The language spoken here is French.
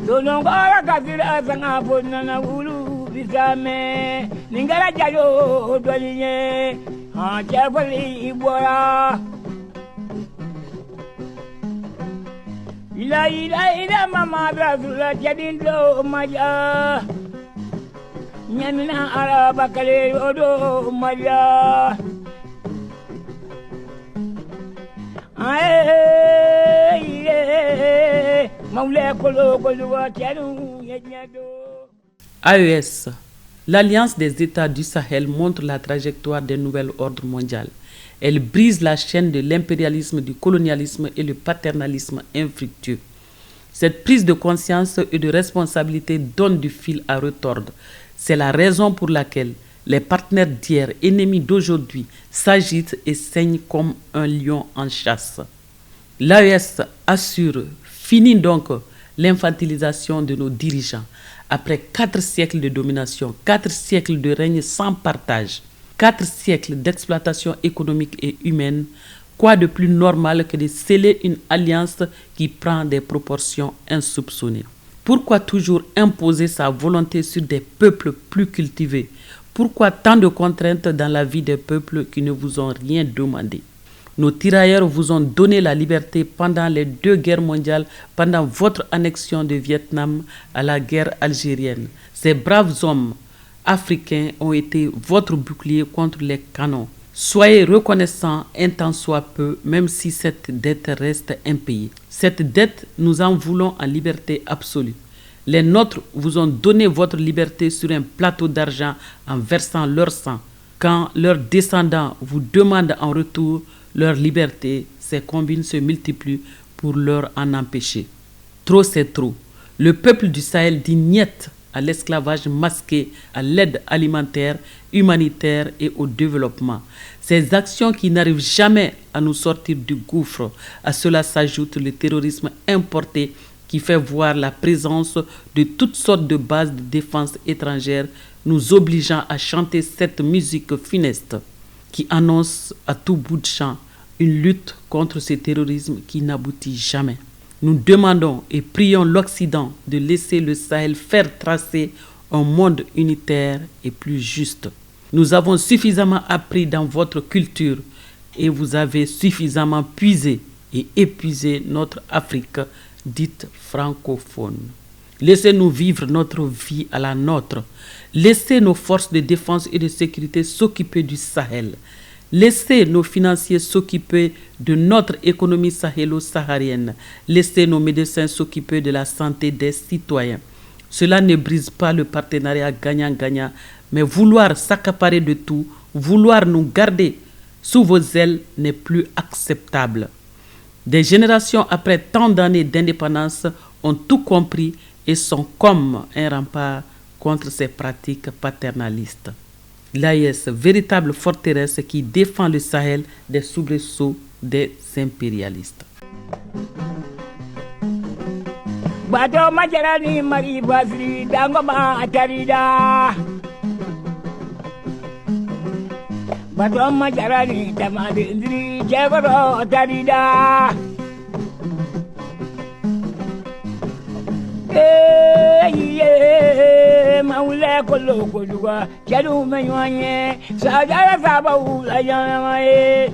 Donongora kafira sanga bonana ulu bisame ningara jayo dolinye ha chafali ibora ila mama brazula jadindo maja nyamina araba kale odo maja AES, l'Alliance des États du Sahel montre la trajectoire d'un nouvel ordre mondial. Elle brise la chaîne de l'impérialisme, du colonialisme et le paternalisme infructueux. Cette prise de conscience et de responsabilité donne du fil à retordre. C'est la raison pour laquelle les partenaires d'hier, ennemis d'aujourd'hui, s'agitent et saignent comme un lion en chasse. L'AES assure, finit donc l'infantilisation de nos dirigeants. Après 4 siècles de domination, 4 siècles de règne sans partage, 4 siècles d'exploitation économique et humaine, quoi de plus normal que de sceller une alliance qui prend des proportions insoupçonnées? Pourquoi toujours imposer sa volonté sur des peuples plus cultivés? Pourquoi tant de contraintes dans la vie des peuples qui ne vous ont rien demandé? Nos tirailleurs vous ont donné la liberté pendant les 2 guerres mondiales, pendant votre annexion de Vietnam à la guerre algérienne. Ces braves hommes africains ont été votre bouclier contre les canons. Soyez reconnaissants un tant soit peu, même si cette dette reste impayée. Cette dette, nous en voulons en liberté absolue. Les nôtres vous ont donné votre liberté sur un plateau d'argent en versant leur sang. Quand leurs descendants vous demandent en retour leur liberté, ces combines se multiplient pour leur en empêcher. Trop c'est trop. Le peuple du Sahel dit niet à l'esclavage masqué, à l'aide alimentaire, humanitaire et au développement. Ces actions qui n'arrivent jamais à nous sortir du gouffre, à cela s'ajoute le terrorisme importé qui fait voir la présence de toutes sortes de bases de défense étrangères, nous obligeant à chanter cette musique funeste qui annonce à tout bout de champ une lutte contre ce terrorisme qui n'aboutit jamais. Nous demandons et prions l'Occident de laisser le Sahel faire tracer un monde unitaire et plus juste. Nous avons suffisamment appris dans votre culture et vous avez suffisamment puisé et épuisé notre Afrique dite francophone. Laissez-nous vivre notre vie à la nôtre. Laissez nos forces de défense et de sécurité s'occuper du Sahel. Laissez nos financiers s'occuper de notre économie sahélo-saharienne. Laissez nos médecins s'occuper de la santé des citoyens. Cela ne brise pas le partenariat gagnant-gagnant, mais vouloir s'accaparer de tout, vouloir nous garder sous vos ailes n'est plus acceptable. Des générations après tant d'années d'indépendance ont tout compris et sont comme un rempart contre ces pratiques paternalistes. L'AES, véritable forteresse qui défend le Sahel des soubresauts des impérialistes. Bato majarani mari basri dangoma atarida. Bato majarani tamadindri jagoro atarida. Maule kolo koluwa, jalu menyanye, sajara sabawu la jamae.